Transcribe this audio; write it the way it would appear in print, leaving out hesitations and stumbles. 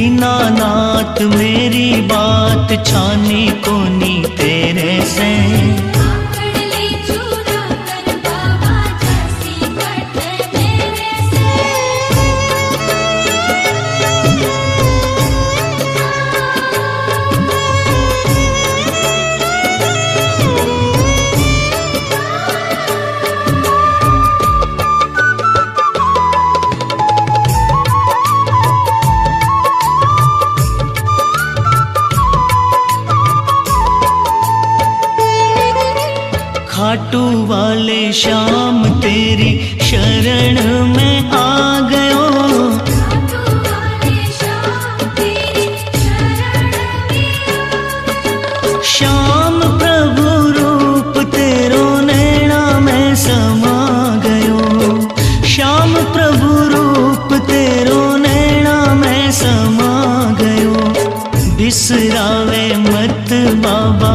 दीनानाथ मेरी बात छानी कोनी तेरे से। खाटू वाले श्याम तेरी शरण में आ गयो। श्याम प्रभु रूप तेरो नैना में समा गयो। श्याम प्रभु रूप तेरो नैना में समा गयो। बिसरावे मत बाबा